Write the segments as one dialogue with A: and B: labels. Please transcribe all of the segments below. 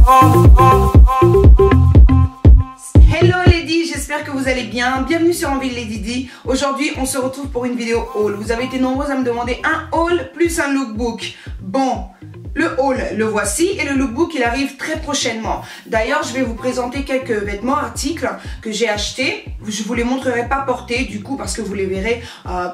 A: Hello ladies, j'espère que vous allez bien. Bienvenue sur Envie Lady D. Aujourd'hui, on se retrouve pour une vidéo haul. Vous avez été nombreux à me demander un haul plus un lookbook. Bon, le haul, le voici, et le lookbook, il arrive très prochainement. D'ailleurs, je vais vous présenter quelques vêtements, articles que j'ai achetés. Je vous les montrerai pas portés, du coup, parce que vous les verrez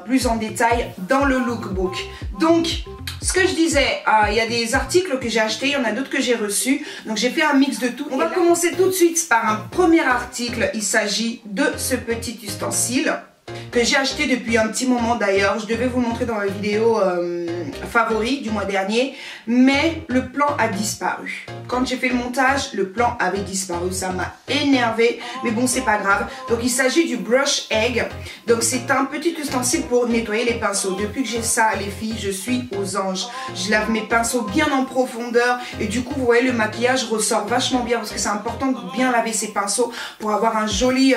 A: plus en détail dans le lookbook. Donc, ce que je disais, il y a des articles que j'ai achetés, il y en a d'autres que j'ai reçus. Donc, j'ai fait un mix de tout. On va commencer tout de suite par un premier article. Il s'agit de ce petit ustensile que j'ai acheté depuis un petit moment d'ailleurs. Je devais vous le montrer dans ma vidéo favori du mois dernier, mais le plan a disparu. Quand j'ai fait le montage, le plan avait disparu. Ça m'a énervé, mais bon, c'est pas grave. Donc il s'agit du brush egg. Donc c'est un petit ustensile pour nettoyer les pinceaux. Depuis que j'ai ça, les filles, je suis aux anges. Je lave mes pinceaux bien en profondeur et du coup, vous voyez, le maquillage ressort vachement bien parce que c'est important de bien laver ses pinceaux pour avoir un joli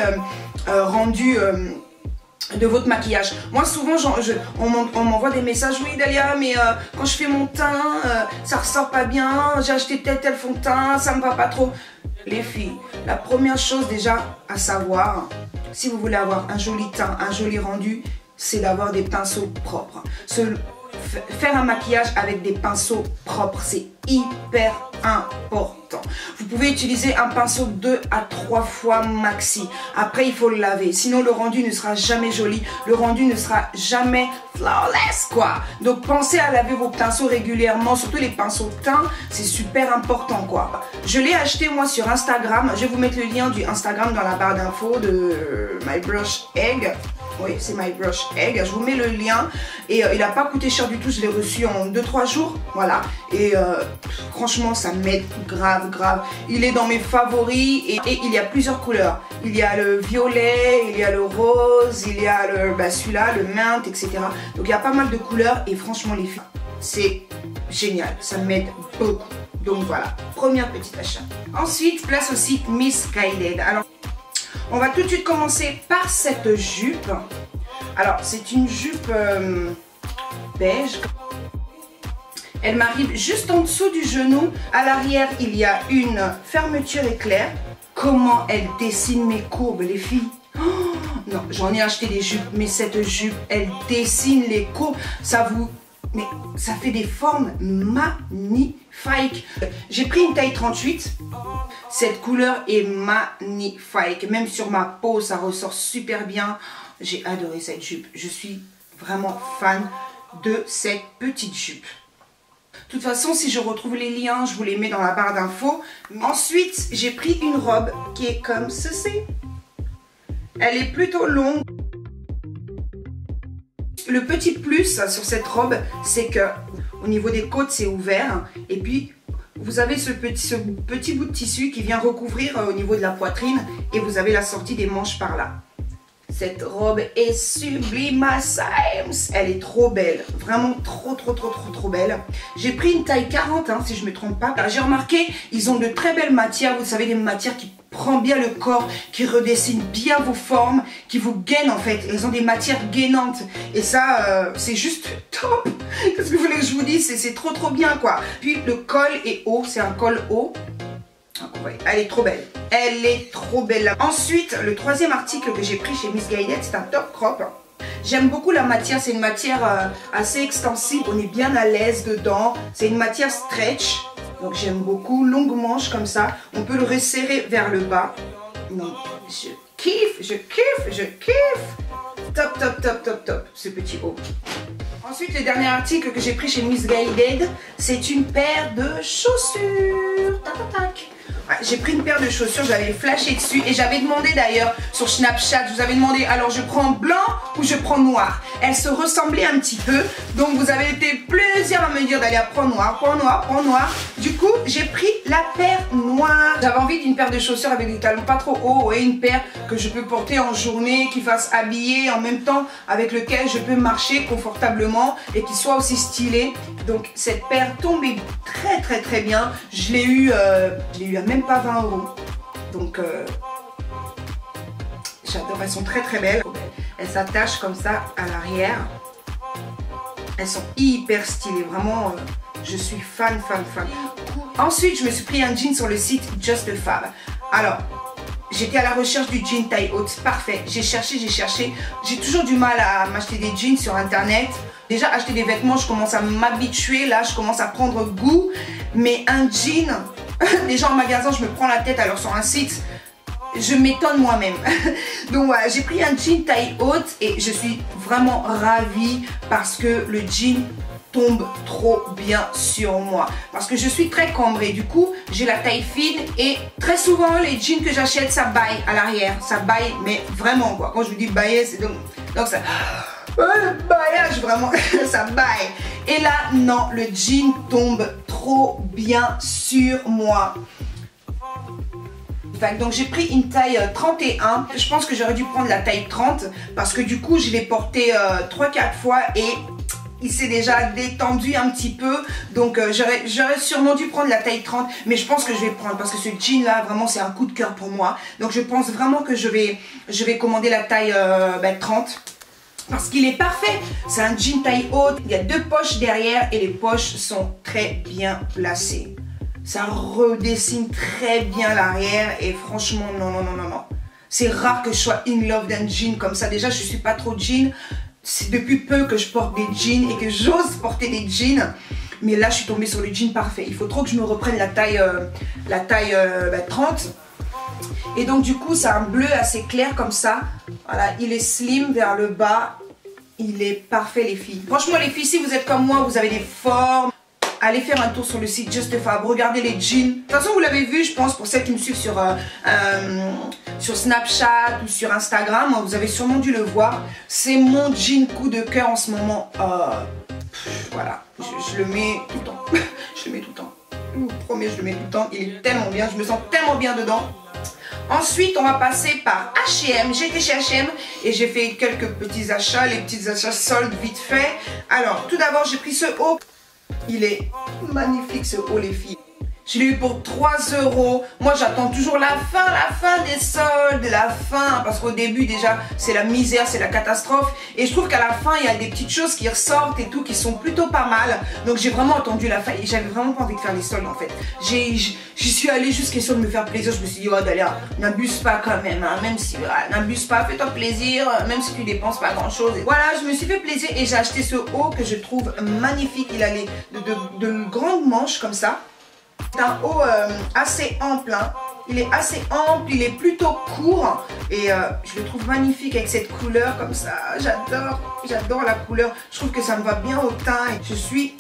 A: rendu de votre maquillage. Moi souvent on m'envoie des messages: oui Dalia, mais quand je fais mon teint ça ressort pas bien, j'ai acheté tel fond de teint, ça me va pas trop. Les filles, la première chose déjà à savoir, si vous voulez avoir un joli teint, un joli rendu, c'est d'avoir des pinceaux propres. Faire un maquillage avec des pinceaux propres, c'est hyper important. Vous pouvez utiliser un pinceau 2 à 3 fois maxi. Après, il faut le laver. Sinon, le rendu ne sera jamais joli. Le rendu ne sera jamais flawless, quoi. Donc, pensez à laver vos pinceaux régulièrement. Surtout les pinceaux teint, c'est super important, quoi. Je l'ai acheté, moi, sur Instagram. Je vais vous mettre le lien du Instagram dans la barre d'infos de My Brush Egg. Oui, c'est My Brush Egg. Je vous mets le lien. Et il n'a pas coûté cher du tout. Je l'ai reçu en 2-3 jours. Voilà. Et franchement, ça m'aide grave. Il est dans mes favoris. Et il y a plusieurs couleurs. Il y a le violet, il y a le rose, il y a celui-là, le mint, etc. Donc, il y a pas mal de couleurs. Et franchement, les filles, c'est génial. Ça m'aide beaucoup. Donc, voilà. Première petite achat. Ensuite, place aussi Missguided. Alors, on va tout de suite commencer par cette jupe. Alors, c'est une jupe beige. Elle m'arrive juste en dessous du genou. À l'arrière, il y a une fermeture éclair. Comment elle dessine mes courbes, les filles. Oh, non, j'en ai acheté des jupes, mais cette jupe, elle dessine les courbes. Mais ça fait des formes magnifiques. J'ai pris une taille 38. Cette couleur est magnifique. Même sur ma peau, ça ressort super bien. J'ai adoré cette jupe. Je suis vraiment fan de cette petite jupe. De toute façon, si je retrouve les liens, je vous les mets dans la barre d'infos. Ensuite, j'ai pris une robe qui est comme ceci. Elle est plutôt longue. Le petit plus sur cette robe, c'est que au niveau des côtes, c'est ouvert. Et puis, vous avez ce petit bout de tissu qui vient recouvrir au niveau de la poitrine. Et vous avez la sortie des manches par là. Cette robe est sublime. Elle est trop belle. Vraiment trop belle. J'ai pris une taille 40, hein, si je ne me trompe pas. J'ai remarqué, ils ont de très belles matières. Vous savez, des matières qui prennent bien le corps, qui redessinent bien vos formes, qui vous gainent en fait. Elles ont des matières gainantes. Et ça, c'est juste top. Qu'est-ce que vous voulez que je vous dise? C'est trop bien, quoi. Puis le col est haut. C'est un col haut. Elle est trop belle. Elle est trop belle. Ensuite, le troisième article que j'ai pris chez Missguided, c'est un top crop. J'aime beaucoup la matière. C'est une matière assez extensive. On est bien à l'aise dedans. C'est une matière stretch. Donc j'aime beaucoup. Longue manche comme ça. On peut le resserrer vers le bas. Non, je kiffe. Top. Ce petit haut. Ensuite, le dernier article que j'ai pris chez Missguided, c'est une paire de chaussures. Tac. Ouais, j'ai pris une paire de chaussures, j'avais flashé dessus et j'avais demandé d'ailleurs sur Snapchat, je vous avais demandé alors je prends blanc ou je prends noir. Elles se ressemblaient un petit peu, donc vous avez été plusieurs à me dire d'aller prendre noir. Du coup, j'ai pris la paire noire. J'avais envie d'une paire de chaussures avec des talons pas trop hauts et une paire que je peux porter en journée, qui fasse habiller en même temps, avec lequel je peux marcher confortablement et qui soit aussi stylé. Donc cette paire tombait très bien. Je l'ai eu à même pas 20 €. Donc j'adore, elles sont très belles. Elles s'attachent comme ça à l'arrière. Elles sont hyper stylées, vraiment je suis fan. Ensuite, je me suis pris un jean sur le site Just Fab. Alors, j'étais à la recherche du jean taille haute, parfait. J'ai cherché. J'ai toujours du mal à m'acheter des jeans sur internet. Déjà, acheter des vêtements, je commence à m'habituer. Là, je commence à prendre goût. Mais un jean, déjà en magasin, je me prends la tête. Alors sur un site, je m'étonne moi-même. Donc voilà, j'ai pris un jean taille haute et je suis vraiment ravie parce que le jean tombe trop bien sur moi. Parce que je suis très cambrée. Du coup, j'ai la taille fine et très souvent, les jeans que j'achète, ça baille à l'arrière. Ça baille, mais vraiment quoi. Quand je vous dis bailler, c'est donc ça... le baillage, vraiment, ça baille. Et là, non, le jean tombe trop bien sur moi. Donc j'ai pris une taille 31. Je pense que j'aurais dû prendre la taille 30 parce que du coup, je l'ai porté 3-4 fois et il s'est déjà détendu un petit peu. Donc j'aurais sûrement dû prendre la taille 30. Mais je pense que je vais prendre parce que ce jean là, vraiment, c'est un coup de cœur pour moi. Donc je pense vraiment que je vais commander la taille 30. Parce qu'il est parfait, c'est un jean taille haute, il y a 2 poches derrière et les poches sont très bien placées. Ça redessine très bien l'arrière et franchement, non. C'est rare que je sois in love d'un jean comme ça. Déjà, je ne suis pas trop jean. C'est depuis peu que je porte des jeans et que j'ose porter des jeans. Mais là, je suis tombée sur le jean parfait. Il faut trop que je me reprenne la taille 30. Et donc du coup, c'est un bleu assez clair comme ça. Voilà, il est slim vers le bas. Il est parfait les filles. Franchement les filles, si vous êtes comme moi, vous avez des formes, allez faire un tour sur le site Just Fab. Regardez les jeans. De toute façon, vous l'avez vu, je pense, pour celles qui me suivent sur Snapchat ou sur Instagram. Vous avez sûrement dû le voir. C'est mon jean coup de cœur en ce moment. Voilà, je le mets tout le temps. Je le mets tout le temps. Je vous promets, je le mets tout le temps. Il est tellement bien, je me sens tellement bien dedans. Ensuite, on va passer par H&M. J'ai été chez H&M et j'ai fait quelques petits achats, les petits achats soldes vite fait. Alors, tout d'abord, j'ai pris ce haut. Il est magnifique ce haut, les filles. Je l'ai eu pour 3 €. Moi, j'attends toujours la fin des soldes, la fin. Parce qu'au début, déjà, c'est la misère, c'est la catastrophe. Et je trouve qu'à la fin, il y a des petites choses qui ressortent et tout, qui sont plutôt pas mal. Donc, j'ai vraiment attendu la fin. Et j'avais vraiment pas envie de faire les soldes, en fait. J'y suis allée juste question de me faire plaisir. Je me suis dit, oh, Dalia, n'abuse pas quand même. Hein, même si, voilà, n'abuse pas, fais-toi plaisir. Même si tu dépenses pas grand-chose. Voilà, je me suis fait plaisir et j'ai acheté ce haut que je trouve magnifique. Il a de grandes manches comme ça. C'est un haut assez ample, hein. Il est assez ample, il est plutôt court et je le trouve magnifique avec cette couleur comme ça. J'adore la couleur. Je trouve que ça me va bien au teint et je suis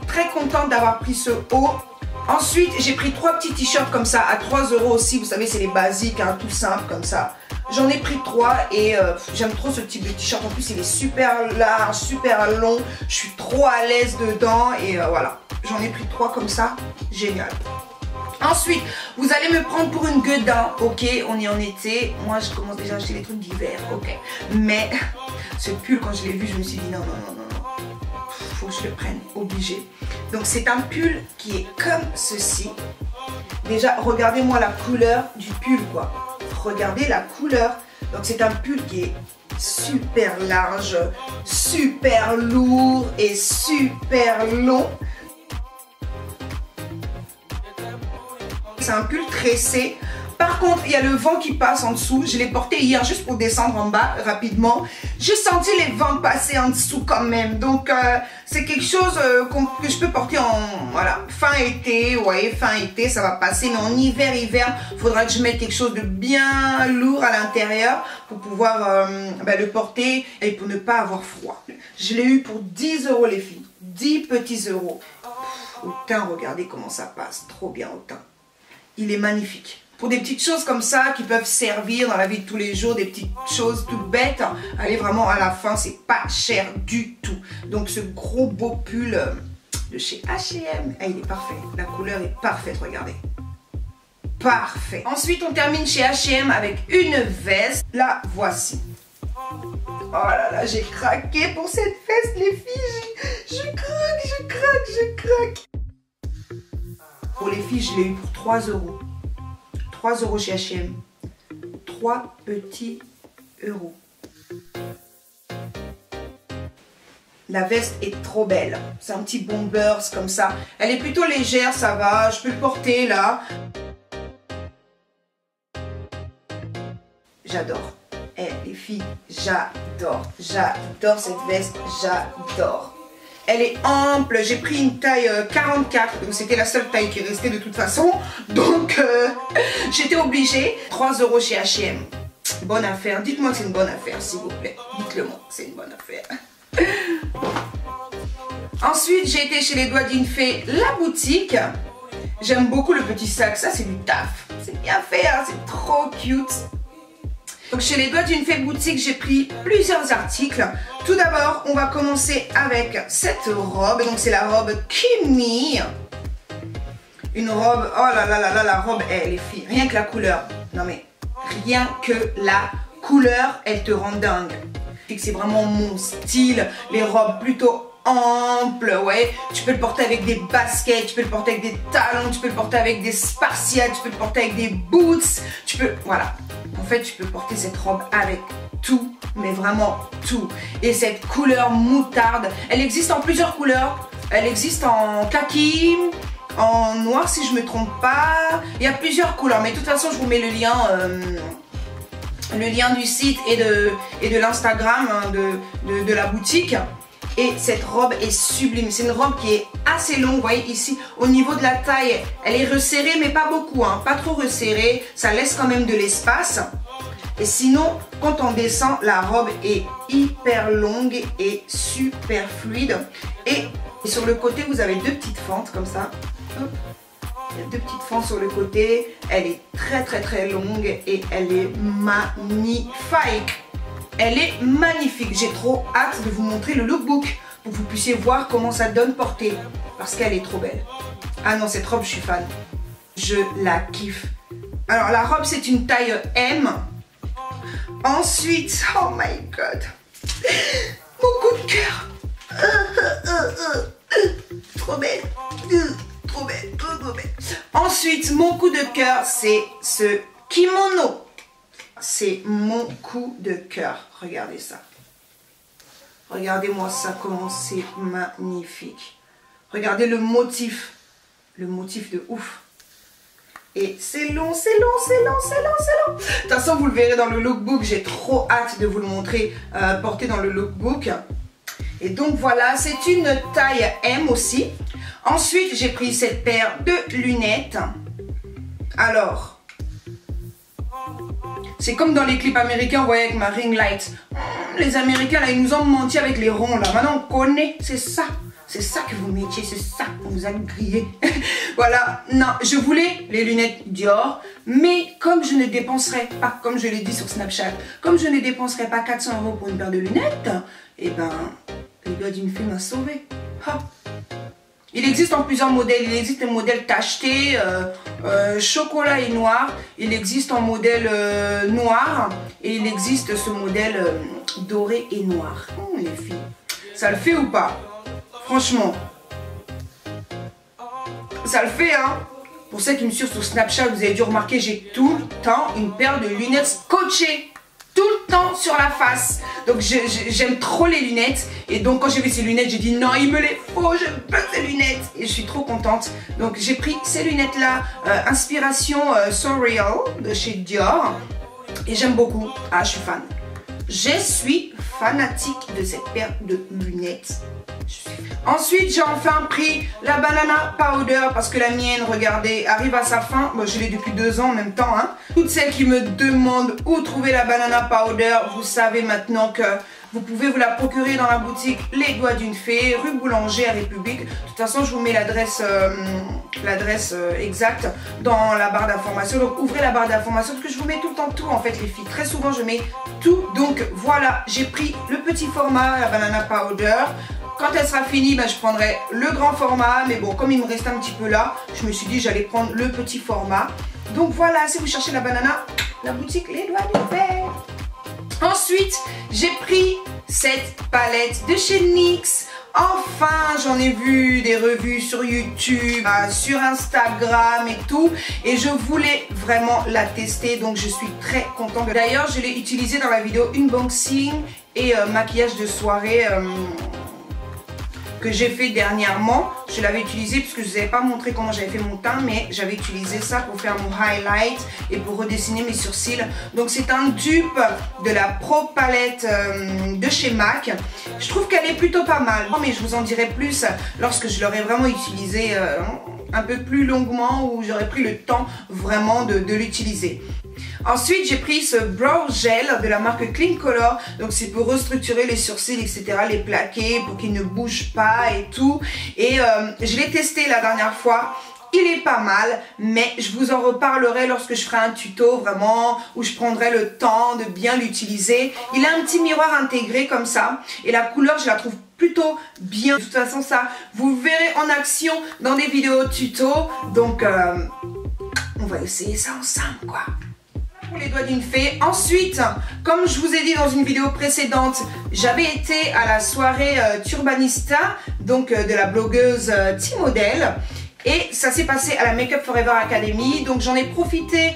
A: très contente d'avoir pris ce haut. Ensuite, j'ai pris 3 petits t-shirts comme ça à 3 € aussi. Vous savez, c'est les basiques, hein, tout simple comme ça. J'en ai pris 3 et j'aime trop ce type de t-shirt. En plus, il est super large, super long. Je suis trop à l'aise dedans et voilà. J'en ai pris 3 comme ça. Génial. Ensuite, vous allez me prendre pour une gueudin. Ok, on est en été. Moi, je commence déjà à acheter des trucs d'hiver. Ok. Mais ce pull, quand je l'ai vu, je me suis dit non. Faut que je le prenne. Obligé. Donc, c'est un pull qui est comme ceci. Déjà, regardez-moi la couleur du pull, quoi. Regardez la couleur. Donc, c'est un pull qui est super large, super lourd et super long. C'est un pull tressé. Par contre, il y a le vent qui passe en dessous. Je l'ai porté hier juste pour descendre en bas rapidement. J'ai senti les vents passer en dessous quand même. Donc, c'est quelque chose que je peux porter en fin été. Vous voyez, fin été, ça va passer. Mais en hiver, il faudra que je mette quelque chose de bien lourd à l'intérieur pour pouvoir le porter et pour ne pas avoir froid. Je l'ai eu pour 10 € les filles. 10 petits euros. Au teint, regardez comment ça passe. Trop bien au teint. Il est magnifique. Pour des petites choses comme ça qui peuvent servir dans la vie de tous les jours, des petites choses toutes bêtes, allez vraiment à la fin, c'est pas cher du tout. Donc ce gros beau pull de chez H&M, il est parfait. La couleur est parfaite, regardez. Parfait. Ensuite, on termine chez H&M avec une veste. La voici. Oh là là, j'ai craqué pour cette veste, les filles. Je craque. Pour les filles, je l'ai eu pour 3 €. 3 € chez H&M. 3 petits euros. La veste est trop belle. C'est un petit bombers comme ça. Elle est plutôt légère, ça va. Je peux le porter là. J'adore. Eh les filles, j'adore. J'adore cette veste, j'adore. Elle est ample, j'ai pris une taille 44, donc c'était la seule taille qui restait de toute façon. Donc j'étais obligée. 3 € chez H&M. Bonne affaire. Dites-moi que c'est une bonne affaire, s'il vous plaît. Dites-le moi, c'est une bonne affaire. Ensuite, j'ai été chez les Doigts d'une Fée, la boutique. J'aime beaucoup le petit sac, ça c'est du taf. C'est bien fait, hein? C'est trop cute. Donc chez les Doigts d'une Fée boutique, j'ai pris plusieurs articles. Tout d'abord, on va commencer avec cette robe. Donc c'est la robe Kimi. Une robe, oh là là là là, la robe, les filles, rien que la couleur. Non mais, rien que la couleur, elle te rend dingue. C'est vraiment mon style, les robes plutôt amples, ouais. Tu peux le porter avec des baskets, tu peux le porter avec des talons, tu peux le porter avec des spartiates, tu peux le porter avec des boots, tu peux, voilà. En fait, tu peux porter cette robe avec tout, mais vraiment tout. Et cette couleur moutarde, elle existe en plusieurs couleurs. Elle existe en kaki, en noir si je me trompe pas. Il y a plusieurs couleurs, mais de toute façon, je vous mets le lien du site et de l'Instagram hein, de la boutique. Et cette robe est sublime. C'est une robe qui est assez longue. Vous voyez ici, au niveau de la taille, elle est resserrée, mais pas beaucoup. Hein, pas trop resserrée. Ça laisse quand même de l'espace. Et sinon, quand on descend, la robe est hyper longue et super fluide. Et sur le côté, vous avez 2 petites fentes comme ça. Hop. Il y a 2 petites fentes sur le côté. Elle est très très très longue et elle est magnifique. Elle est magnifique. J'ai trop hâte de vous montrer le lookbook pour que vous puissiez voir comment ça donne portée. Parce qu'elle est trop belle. Ah non, cette robe, je suis fan. Je la kiffe. Alors, la robe, c'est une taille M. Ensuite, oh my god. Mon coup de cœur. Trop belle. Trop belle, trop belle. Ensuite, mon coup de cœur, c'est ce kimono. C'est mon coup de cœur. Regardez ça. Regardez-moi ça, comment c'est magnifique. Regardez le motif. Le motif de ouf. Et c'est long, c'est long, c'est long, c'est long, c'est long. De toute façon, vous le verrez dans le lookbook. J'ai trop hâte de vous le montrer porté dans le lookbook. Et donc voilà, c'est une taille M aussi. Ensuite, j'ai pris cette paire de lunettes. Alors, c'est comme dans les clips américains, vous voyez, avec ma ring light. Les Américains, là, ils nous ont menti avec les ronds, là. Maintenant, on connaît, c'est ça. C'est ça que vous mettiez, c'est ça qu'on vous a grillé. Voilà, non, je voulais les lunettes Dior, mais comme je ne dépenserais pas, comme je l'ai dit sur Snapchat, comme je ne dépenserais pas 400 € pour une paire de lunettes, et ben, les Doigts d'une Fée m'a sauvé. Ha. Il existe en plusieurs modèles. Il existe un modèle tacheté, chocolat et noir. Il existe en modèle noir. Et il existe ce modèle doré et noir. Les filles, ça le fait ou pas? Franchement, ça le fait, hein. Pour ceux qui me suivent sur Snapchat, vous avez dû remarquer, j'ai tout le temps une paire de lunettes scotchées. Tout le temps sur la face. Donc j'aime trop les lunettes. Et donc quand j'ai vu ces lunettes, j'ai dit non, il me les faut, je veux ces lunettes. Et je suis trop contente. Donc j'ai pris ces lunettes là, inspiration Surreal de chez Dior. Et j'aime beaucoup. Ah, je suis fan. Je suis fanatique de cette paire de lunettes. Ensuite, j'ai enfin pris la Banana Powder parce que la mienne, regardez, arrive à sa fin. Bon, je l'ai depuis 2 ans en même temps. Hein. Toutes celles qui me demandent où trouver la Banana Powder, vous savez maintenant que vous pouvez vous la procurer dans la boutique Les Doigts d'une Fée, rue Boulanger à République. De toute façon, je vous mets l'adresse exacte dans la barre d'information. Donc, ouvrez la barre d'information parce que je vous mets tout le temps tout en fait, les filles. Très souvent, je mets tout. Donc, voilà, j'ai pris le petit format, la Banana Powder. Quand elle sera finie, ben, je prendrai le grand format. Mais bon, comme il me reste un petit peu là, je me suis dit j'allais prendre le petit format. Donc voilà, si vous cherchez la banana, la boutique Les Doigts d'une Fée. Ensuite, j'ai pris cette palette de chez NYX. Enfin, j'en ai vu des revues sur YouTube, sur Instagram et tout. Et je voulais vraiment la tester, donc je suis très contente. D'ailleurs, je l'ai utilisée dans la vidéo unboxing et maquillage de soirée que j'ai fait dernièrement. Je l'avais utilisé puisque je ne vous avais pas montré comment j'avais fait mon teint, mais j'avais utilisé ça pour faire mon highlight et pour redessiner mes sourcils. Donc c'est un dupe de la Pro Palette de chez MAC. Je trouve qu'elle est plutôt pas mal, mais je vous en dirai plus lorsque je l'aurai vraiment utilisé un peu plus longuement, ou j'aurai pris le temps vraiment de l'utiliser. Ensuite, j'ai pris ce Brow Gel de la marque Clean Color. Donc, c'est pour restructurer les sourcils, etc., les plaquer pour qu'ils ne bougent pas et tout. Et je l'ai testé la dernière fois. Il est pas mal, mais je vous en reparlerai lorsque je ferai un tuto vraiment où je prendrai le temps de bien l'utiliser. Il a un petit miroir intégré comme ça et la couleur, je la trouve plutôt bien. De toute façon, ça, vous le verrez en action dans des vidéos tuto. Donc, on va essayer ça ensemble, quoi. Pour les doigts d'une fée. Ensuite, comme je vous ai dit dans une vidéo précédente, j'avais été à la soirée Turbanista, donc de la blogueuse T-Model. Et ça s'est passé à la Make Up For Ever Academy. Donc j'en ai profité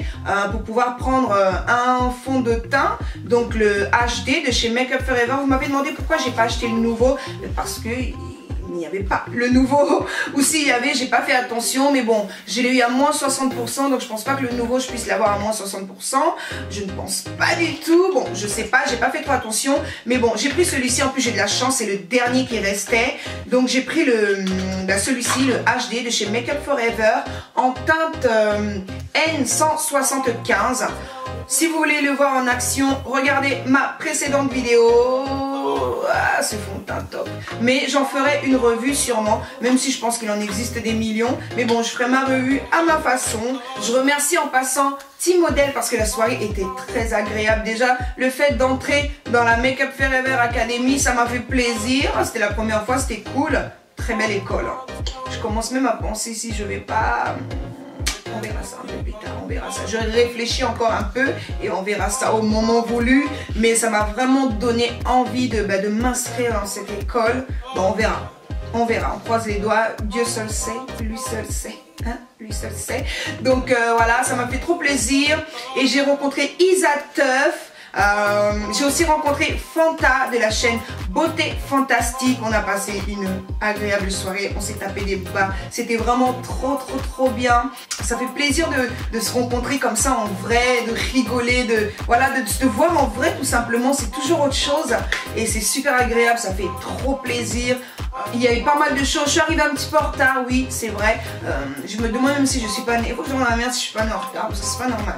A: pour pouvoir prendre un fond de teint, donc le HD de chez Make Up For Ever. Vous m'avez demandé pourquoi j'ai pas acheté le nouveau, parce que il n'y avait pas le nouveau, ou s'il y avait, j'ai pas fait attention, mais bon, je l'ai eu à moins 60%, donc je pense pas que le nouveau je puisse l'avoir à moins 60%, je ne pense pas du tout. Bon, je sais pas, j'ai pas fait trop attention, mais bon, j'ai pris celui-ci. En plus j'ai de la chance, c'est le dernier qui restait, donc j'ai pris celui-ci, le HD de chez Make Up For Ever en teinte N175. Si vous voulez le voir en action, regardez ma précédente vidéo. Ah, ce fond de teint top. Mais j'en ferai une revue sûrement, même si je pense qu'il en existe des millions. Mais bon, je ferai ma revue à ma façon. Je remercie en passant T-Model parce que la soirée était très agréable. Déjà, le fait d'entrer dans la Make Up For Ever Academy, ça m'a fait plaisir. C'était la première fois, c'était cool. Très belle école. Je commence même à penser si je vais pas... On verra ça un peu plus tard, on verra ça. Je réfléchis encore un peu et on verra ça au moment voulu. Mais ça m'a vraiment donné envie de m'inscrire dans cette école. Bon, on verra. On verra, on croise les doigts. Dieu seul sait, lui seul sait. Hein? Lui seul sait. Donc voilà, ça m'a fait trop plaisir. Et j'ai rencontré Isa Tuff. J'ai aussi rencontré Fanta de la chaîne Beauté Fantastique. On a passé une agréable soirée, on s'est tapé des bas, c'était vraiment trop bien. Ça fait plaisir de se rencontrer comme ça en vrai, de rigoler, de se voir en vrai tout simplement. C'est toujours autre chose et c'est super agréable, ça fait trop plaisir. Il y a eu pas mal de choses, je suis arrivée un petit peu en retard, oui c'est vrai. Je me demande même si je suis pas née, il faut que je demande à ma mère si je suis pas née en retard parce que c'est pas normal.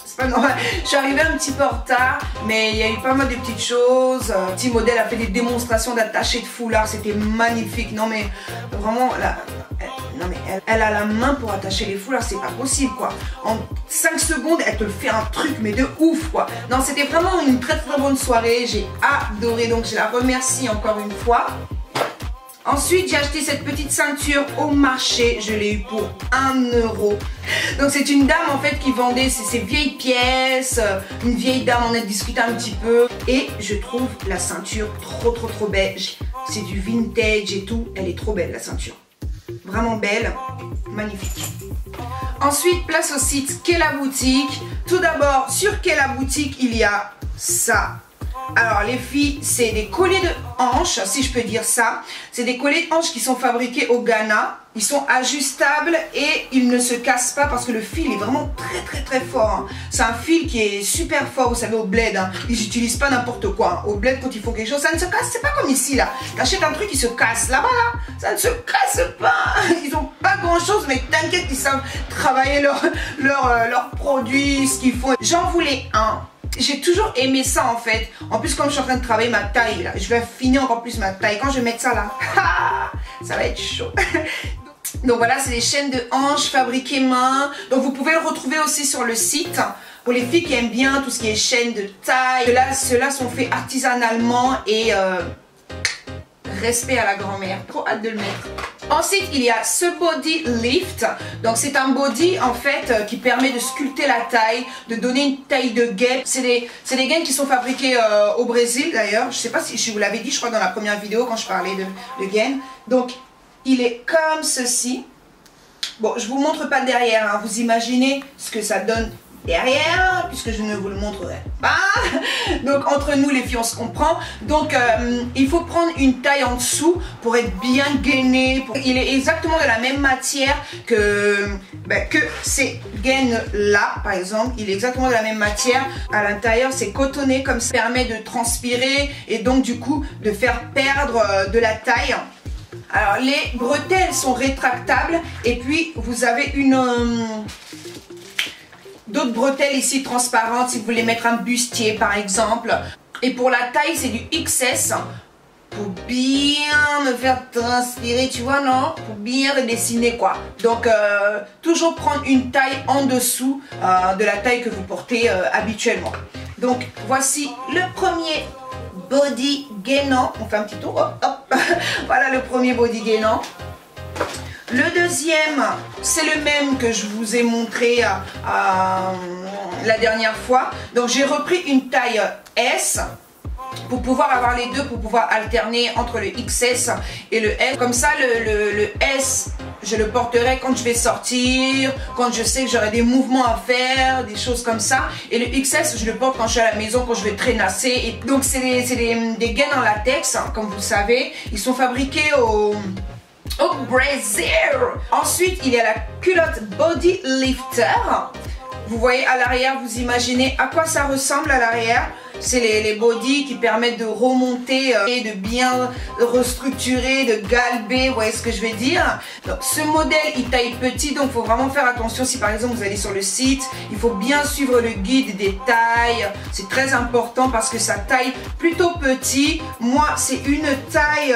A: C'est pas normal, je suis arrivée un petit peu en retard, mais il y a eu pas mal de petites choses. T-Model a fait des démonstrations d'attacher de foulard, c'était magnifique. Non mais vraiment, elle a la main pour attacher les foulards, c'est pas possible quoi. En 5 secondes, elle te fait un truc mais de ouf quoi. Non, c'était vraiment une très bonne soirée, j'ai adoré, donc je la remercie encore une fois. Ensuite, j'ai acheté cette petite ceinture au marché. Je l'ai eu pour 1 €. Donc, c'est une dame en fait qui vendait ces vieilles pièces. Une vieille dame, on a discuté un petit peu. Et je trouve la ceinture trop belle. C'est du vintage et tout. Elle est trop belle la ceinture. Vraiment belle. Magnifique. Ensuite, place au site Qu'est la boutique. Tout d'abord, sur Qu'est la boutique, il y a ça. Alors les filles, c'est des colliers de hanches, si je peux dire ça. C'est des colliers de hanches qui sont fabriqués au Ghana. Ils sont ajustables et ils ne se cassent pas parce que le fil est vraiment très fort. Hein. C'est un fil qui est super fort, vous savez, au bled. Hein. Ils n'utilisent pas n'importe quoi. Hein. Au bled, quand ils font quelque chose, ça ne se casse. C'est pas comme ici, là. T'achètes un truc, il se casse. Là-bas, là, ça ne se casse pas. Ils n'ont pas grand-chose, mais t'inquiète, ils savent travailler leurs produits, ce qu'ils font. J'en voulais un. J'ai toujours aimé ça en fait. En plus comme je suis en train de travailler ma taille là, je vais affiner encore plus ma taille. Quand je vais mettre ça là, ça va être chaud. Donc voilà, c'est des chaînes de hanches fabriquées main. Donc vous pouvez le retrouver aussi sur le site. Pour les filles qui aiment bien tout ce qui est chaînes de taille. Ceux-là sont faits artisanalement et respect à la grand-mère. Trop hâte de le mettre. Ensuite, il y a ce body lift. Donc, c'est un body en fait qui permet de sculpter la taille, de donner une taille de gaine. C'est des gaines qui sont fabriquées au Brésil d'ailleurs. Je sais pas si je vous l'avais dit, je crois dans la première vidéo quand je parlais de gaines. Donc, il est comme ceci. Bon, je vous montre pas derrière. Hein. Vous imaginez ce que ça donne derrière, puisque je ne vous le montrerai pas. Donc entre nous les filles on se comprend. Donc il faut prendre une taille en dessous pour être bien gainé. Il est exactement de la même matière que ces gaines là par exemple. Il est exactement de la même matière. À l'intérieur c'est cotonné, comme ça permet de transpirer et donc du coup de faire perdre de la taille. Alors les bretelles sont rétractables et puis vous avez d'autres bretelles ici transparentes si vous voulez mettre un bustier par exemple. Et pour la taille c'est du XS pour bien me faire transpirer, tu vois, non? Pour bien redessiner quoi. Donc toujours prendre une taille en dessous de la taille que vous portez habituellement. Donc voici le premier body gainant. On fait un petit tour, hop, hop. Voilà le premier body gainant. Le deuxième, c'est le même que je vous ai montré la dernière fois. Donc j'ai repris une taille S pour pouvoir avoir les deux, pour pouvoir alterner entre le XS et le S. Comme ça, le S, je le porterai quand je vais sortir, quand je sais que j'aurai des mouvements à faire, des choses comme ça. Et le XS, je le porte quand je suis à la maison, quand je vais traînasser. Et donc, c'est des gaines en latex, hein, comme vous le savez. Ils sont fabriqués au Brésil. Ensuite, il y a la culotte Body Lifter. Vous voyez à l'arrière, vous imaginez à quoi ça ressemble à l'arrière. C'est les bodys qui permettent de remonter et de bien restructurer, de galber, vous voyez ce que je vais dire. Donc ce modèle il taille petit, donc il faut vraiment faire attention si par exemple vous allez sur le site. Il faut bien suivre le guide des tailles, c'est très important parce que ça taille plutôt petit. Moi c'est une taille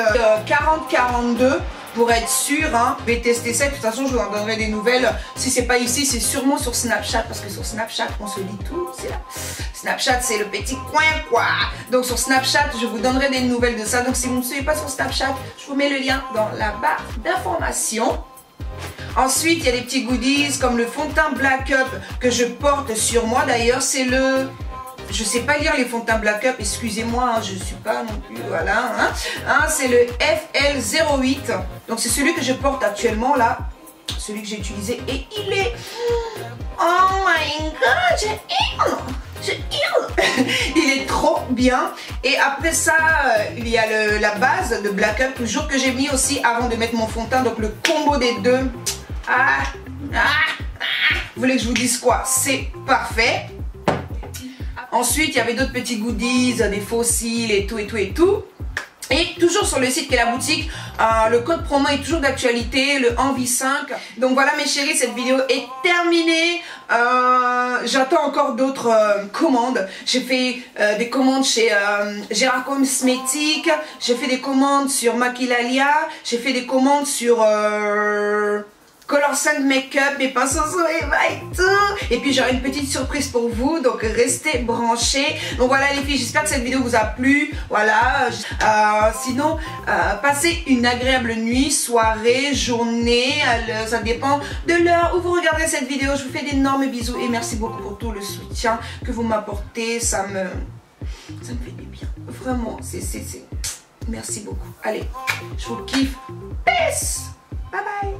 A: 40-42. Pour être sûr, hein, je vais tester ça. De toute façon, je vous en donnerai des nouvelles. Si c'est pas ici, c'est sûrement sur Snapchat. Parce que sur Snapchat, on se dit tout. C'est là. Snapchat, c'est le petit coin, quoi. Donc, sur Snapchat, je vous donnerai des nouvelles de ça. Donc, si vous ne me suivez pas sur Snapchat, je vous mets le lien dans la barre d'informations. Ensuite, il y a des petits goodies comme le fond de teint Black Up que je porte sur moi. D'ailleurs, c'est le... Je sais pas lire les fonds de teint Black Up, excusez-moi, hein, je suis pas non plus, voilà. C'est le FL08, donc c'est celui que je porte actuellement là, celui que j'ai utilisé et il est... Oh my god, je hurle. Il est trop bien. Et après ça, il y a la base de Black Up, toujours que j'ai mis aussi avant de mettre mon fond de teint, donc le combo des deux. Vous voulez que je vous dise quoi? C'est parfait. Ensuite, il y avait d'autres petits goodies, des fossiles et tout et tout et tout. Et toujours sur le site qui est la boutique, le code promo est toujours d'actualité, le Envie5. Donc voilà mes chéris, cette vidéo est terminée. J'attends encore d'autres commandes. J'ai fait des commandes chez Gérard Cosmétiques. J'ai fait des commandes sur Maquillalia. J'ai fait des commandes sur... Color Sand Makeup, mes pinceaux Zoeva et tout. Et puis j'aurai une petite surprise pour vous, donc restez branchés. Donc voilà les filles, j'espère que cette vidéo vous a plu. Voilà, sinon passez une agréable nuit, soirée, journée, ça dépend de l'heure où vous regardez cette vidéo. Je vous fais d'énormes bisous et merci beaucoup pour tout le soutien que vous m'apportez. Ça me fait du bien, vraiment, merci beaucoup. Allez, je vous kiffe. Peace. Bye bye.